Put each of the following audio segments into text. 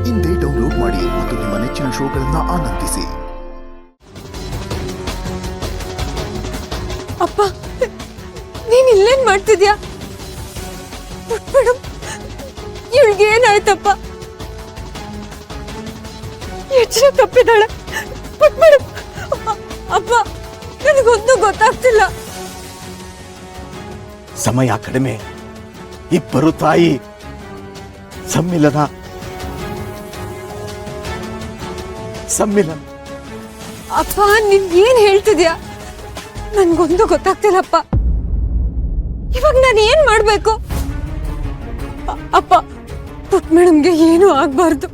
ಇಂದೇ ಡೌನ್ಲೋಡ್ ಮಾಡಿ ಮತ್ತು ನಿಮ್ಮ ನೆಚ್ಚಿನ ಶೋಗಳನ್ನ ಆನಂದಿಸಿ. ಅಪ್ಪ, ನೀನ್ ಇಲ್ಲೇನ್ ಮಾಡ್ತಿದ್ಯಾ? ಮೇಡಮ್, ಇವಳಿಗೆ ಏನಾಯ್ತಪ್ಪ? ಎಚ್ಚರ ತಪ್ಪಿದಾಳೆ. ಮೇಡಮ್, ಅಪ್ಪ, ನನಗೊಂದು ಗೊತ್ತಾಗ್ತಿಲ್ಲ. ಸಮಯ ಕಡಿಮೆ, ಇಬ್ಬರು ತಾಯಿ ಸಮ್ಮಿಲನ. ಅಪ್ಪ, ನೀನ್ ಏನ್ ಹೇಳ್ತಿದ್ಯಾ? ನನ್ಗೊಂದು ಗೊತ್ತಾಗ್ತಿಲ್ಲಪ್ಪ. ಇವಾಗ ನಾನು ಏನ್ ಮಾಡ್ಬೇಕು? ಅಪ್ಪ, ಪುಟ್ ಮೇಡಮ್ಗೆ ಏನು ಆಗ್ಬಾರ್ದು.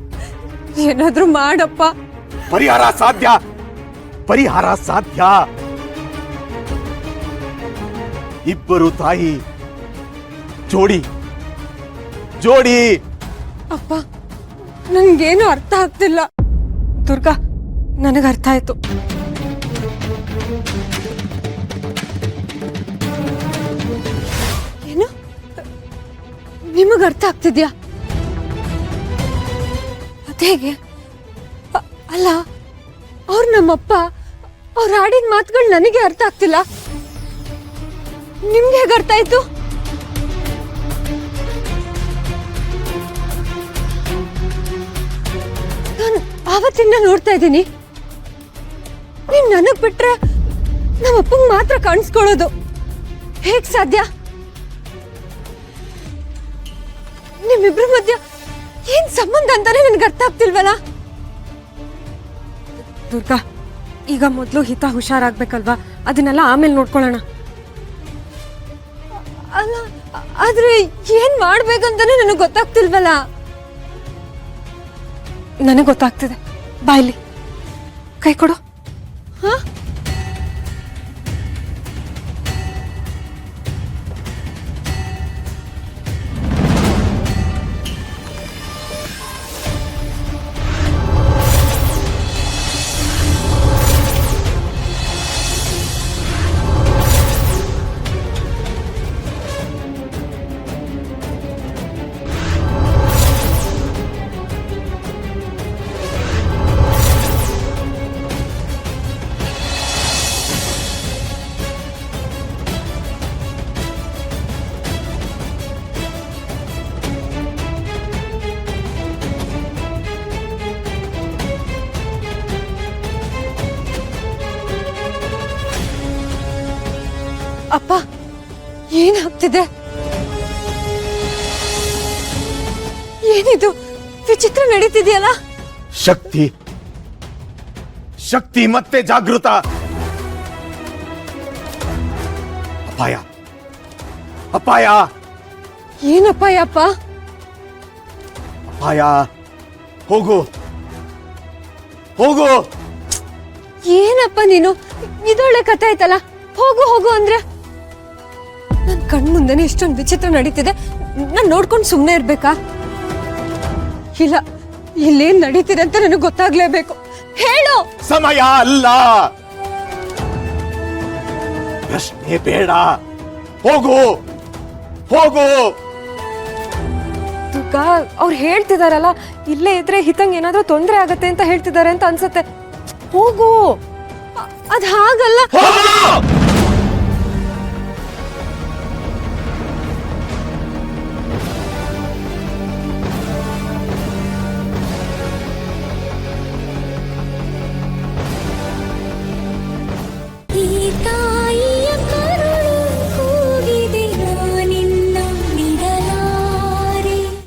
ಏನಾದ್ರೂ ಮಾಡಪ್ಪ. ಪರಿಹಾರ ಸಾಧ್ಯ. ಇಬ್ಬರು ತಾಯಿ ಜೋಡಿ. ಅಪ್ಪ, ನನ್ಗೇನು ಅರ್ಥ ಆಗ್ತಿಲ್ಲ. ದುರ್ಗಾ, ನನಗ ಅರ್ಥ ಆಯ್ತು. ಏನು? ನಿಮಗ ಅರ್ಥ ಆಗ್ತಿದ್ಯಾ? ಅದೇಗೆ? ಅಲ್ಲ, ಅವ್ರು ನಮ್ಮಪ್ಪ, ಅವ್ರು ಆಡಿದ ಮಾತುಗಳು ನನಗೆ ಅರ್ಥ ಆಗ್ತಿಲ್ಲ. ನಿಮ್ಗೆ ಹೇಗೆ ಅರ್ಥ ಆಯ್ತು? ನಾನು ಆವತ್ತಿಂದ ನೋಡ್ತಾ ಇದ್ದೀನಿ, ನೀನ್ ನನಗ್ ಬಿಟ್ರೆ ನಮ್ಮಪ್ಪಂಗ್ ಮಾತ್ರ ಕಾಣಿಸ್ಕೊಳ್ಳೋದು. ಹೇಗ್ ಸಾಧ್ಯ? ನಿಮ್ಮಿಬ್ರ ಮಧ್ಯ ಏನ್ ಸಂಬಂಧ ಅಂತಾನೆ ನನ್ಗೆ ಅರ್ಥ ಆಗ್ತಿಲ್ವಲ್ಲ. ದುರ್ಗಾ, ಈಗ ಮೊದ್ಲು ಹಿತ ಹುಷಾರಾಗ್ಬೇಕಲ್ವಾ? ಅದನ್ನೆಲ್ಲ ಆಮೇಲೆ ನೋಡ್ಕೊಳ್ಳೋಣ. ಅಲ್ಲ, ಆದ್ರೆ ಏನ್ ಮಾಡ್ಬೇಕಂತಾನೆ ನನಗೆ ಗೊತ್ತಾಗ್ತಿಲ್ವಲ್ಲ. ನನಗೆ ಗೊತ್ತಾಗ್ತಿದೆ. ಬಾಯ್ಲಿ ಕೈ ಕೊಡು. ಹಾ, ಅಪ್ಪ, ಏನಾಗ್ತಿದೆ? ಏನಿದು ವಿಚಿತ್ರ ನಡೀತಿದೆಯಲ್ಲ? ಶಕ್ತಿ ಮತ್ತೆ ಜಾಗೃತ. ಅಪಾಯ. ಏನಪ್ಪಾಯ ಅಪ್ಪ? ಅಪಾಯ. ಹೋಗು. ಏನಪ್ಪ ನೀನು? ಇದೊಳ್ಳೆ ಕಥೆ ಆಯ್ತಲ್ಲ. ಹೋಗು ಅಂದ್ರೆ ನನ್ ಕಣ್ ಮುಂದೆನೆ ಇಷ್ಟೊಂದು ವಿಚಿತ್ರ ನಡೀತಿದೆ. ನಾನ್ ನೋಡ್ಕೊಂಡು ಸುಮ್ನೆ ಇರ್ಬೇಕಾ? ಇಲ್ಲ, ಇಲ್ಲೇನ್ ನಡೀತಿದೆ ಅಂತ ನನಗೆ ಗೊತ್ತಾಗ್ಲೇಬೇಕು. ಹೇಳು. ಸಮಯ ಅಲ್ಲ, ಪ್ರಶ್ನೆ ಬೇಡ. ಹೋಗು. ದುರ್ಗಾ, ಅವ್ರು ಹೇಳ್ತಿದಾರಲ್ಲ, ಇಲ್ಲೇ ಇದ್ರೆ ಹಿತಂಗ್ ಏನಾದ್ರೂ ತೊಂದ್ರೆ ಆಗತ್ತೆ ಅಂತ ಹೇಳ್ತಿದ್ದಾರೆ ಅಂತ ಅನ್ಸತ್ತೆ. ಹೋಗು. ಅದ್ ಹಾಗಲ್ಲ.